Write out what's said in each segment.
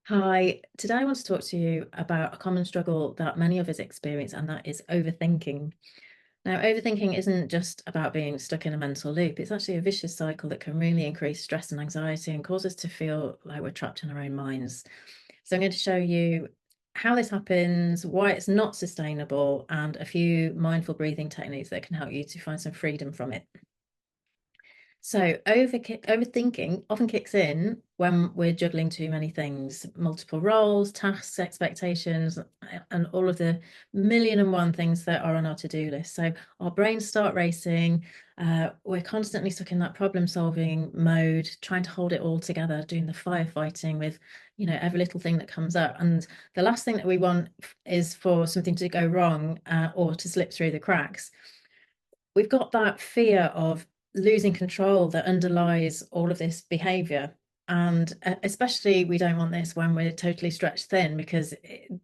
Hi, today I want to talk to you about a common struggle that many of us experience, and that is overthinking. Now, overthinking isn't just about being stuck in a mental loop, it's actually a vicious cycle that can really increase stress and anxiety and cause us to feel like we're trapped in our own minds. So, I'm going to show you how this happens, why it's not sustainable, and a few mindful breathing techniques that can help you to find some freedom from it. So overthinking often kicks in when we're juggling too many things, multiple roles, tasks, expectations, and all of the million and one things that are on our to-do list. So our brains start racing. We're constantly stuck in that problem-solving mode, trying to hold it all together, doing the firefighting with, every little thing that comes up. And the last thing that we want is for something to go wrong, or to slip through the cracks. We've got that fear of losing control that underlies all of this behavior. And especially, we don't want this when we're totally stretched thin, because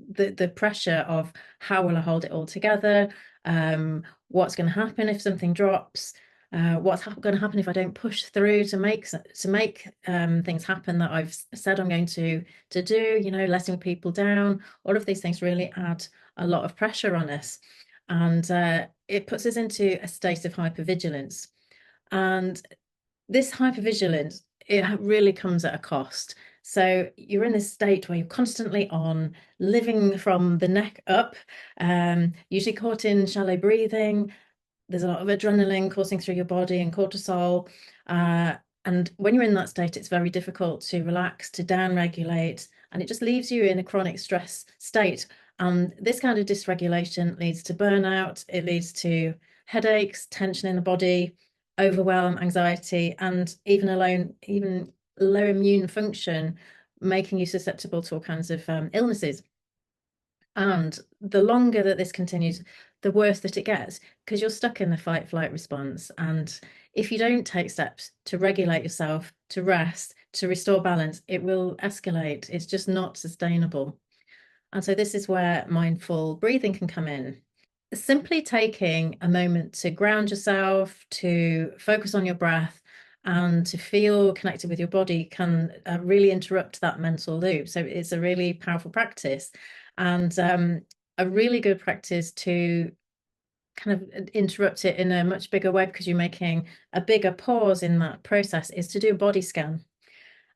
the pressure of how will I hold it all together? What's going to happen if something drops? What's going to happen if I don't push through to make things happen that I've said I'm going to do? Letting people down. All of these things really add a lot of pressure on us, and it puts us into a state of hypervigilance. And this hypervigilance, it really comes at a cost. So you're in this state where you're constantly on, living from the neck up, usually caught in shallow breathing. There's a lot of adrenaline coursing through your body and cortisol. Uh, and when you're in that state, it's very difficult to relax, to downregulate, and it just leaves you in a chronic stress state. And this kind of dysregulation leads to burnout, it leads to headaches, tension in the body, overwhelm, anxiety, and even low immune function, making you susceptible to all kinds of illnesses. And the longer that this continues, the worse that it gets, because you're stuck in the fight flight response. And if you don't take steps to regulate yourself, to rest, to restore balance, it will escalate. It's just not sustainable. And so, this is where mindful breathing can come in. Simply taking a moment to ground yourself, to focus on your breath, and to feel connected with your body can really interrupt that mental loop. So it's a really powerful practice, and a really good practice to kind of interrupt it in a much bigger way, because you're making a bigger pause in that process, is to do a body scan.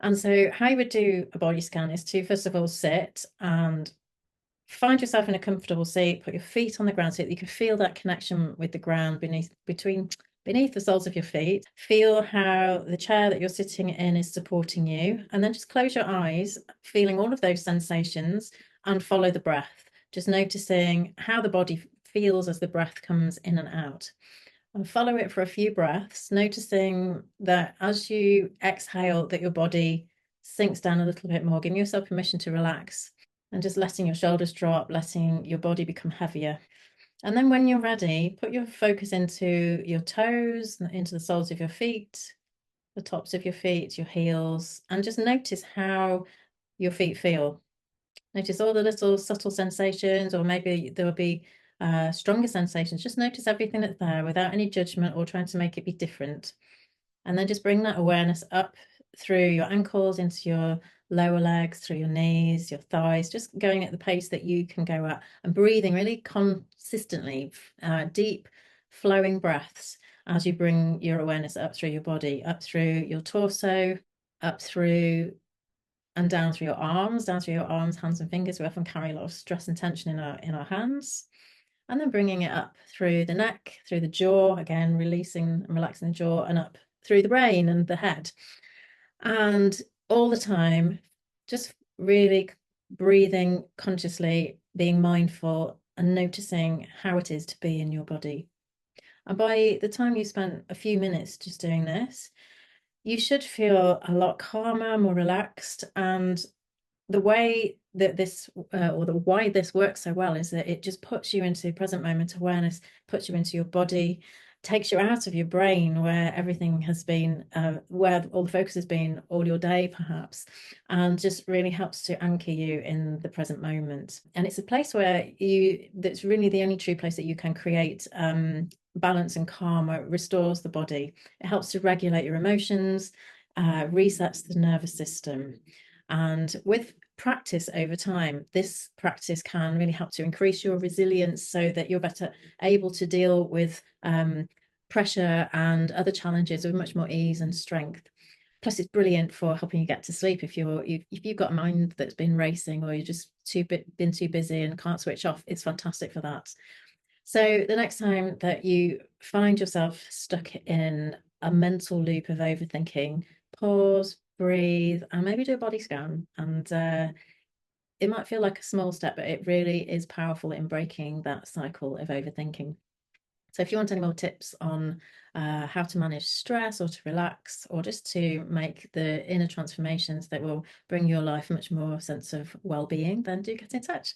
And so how you would do a body scan is to, first of all, sit and find yourself in a comfortable seat, put your feet on the ground so that you can feel that connection with the ground beneath the soles of your feet. Feel how the chair that you're sitting in is supporting you, and then just close your eyes, feeling all of those sensations, and follow the breath, just noticing how the body feels as the breath comes in and out. And follow it for a few breaths, noticing that as you exhale, that your body sinks down a little bit more, giving yourself permission to relax, and just letting your shoulders drop, letting your body become heavier. And then when you're ready, put your focus into your toes, into the soles of your feet, the tops of your feet, your heels, and just notice how your feet feel. Notice all the little subtle sensations, or maybe there will be stronger sensations. Just notice everything that's there without any judgment or trying to make it be different. And then just bring that awareness up through your ankles, into your lower legs, through your knees, your thighs, just going at the pace that you can go at, and breathing really consistently, deep flowing breaths as you bring your awareness up through your body, up through your torso, up through and down through your arms, hands and fingers. We often carry a lot of stress and tension in our hands. And then bringing it up through the neck, through the jaw, again, releasing and relaxing the jaw, and up through the brain and the head. And all the time, just really breathing consciously, being mindful, and noticing how it is to be in your body. And by the time you spent a few minutes just doing this, you should feel a lot calmer, more relaxed. And the way that why this works so well is that it just puts you into present moment awareness, puts you into your body, takes you out of your brain where everything has been, where all the focus has been all your day, perhaps, and just really helps to anchor you in the present moment. And it's a place that's really the only true place that you can create balance and calm, where it restores the body. It helps to regulate your emotions, resets the nervous system. And with practice over time, this practice can really help to increase your resilience so that you're better able to deal with pressure and other challenges with much more ease and strength. Plus, it's brilliant for helping you get to sleep if you've got a mind that's been racing, or you're just been too busy and can't switch off. It's fantastic for that. So the next time that you find yourself stuck in a mental loop of overthinking, pause, breathe, and maybe do a body scan. And it might feel like a small step, but it really is powerful in breaking that cycle of overthinking. So if you want any more tips on how to manage stress or to relax or just to make the inner transformations that will bring your life much more sense of well-being, then do get in touch.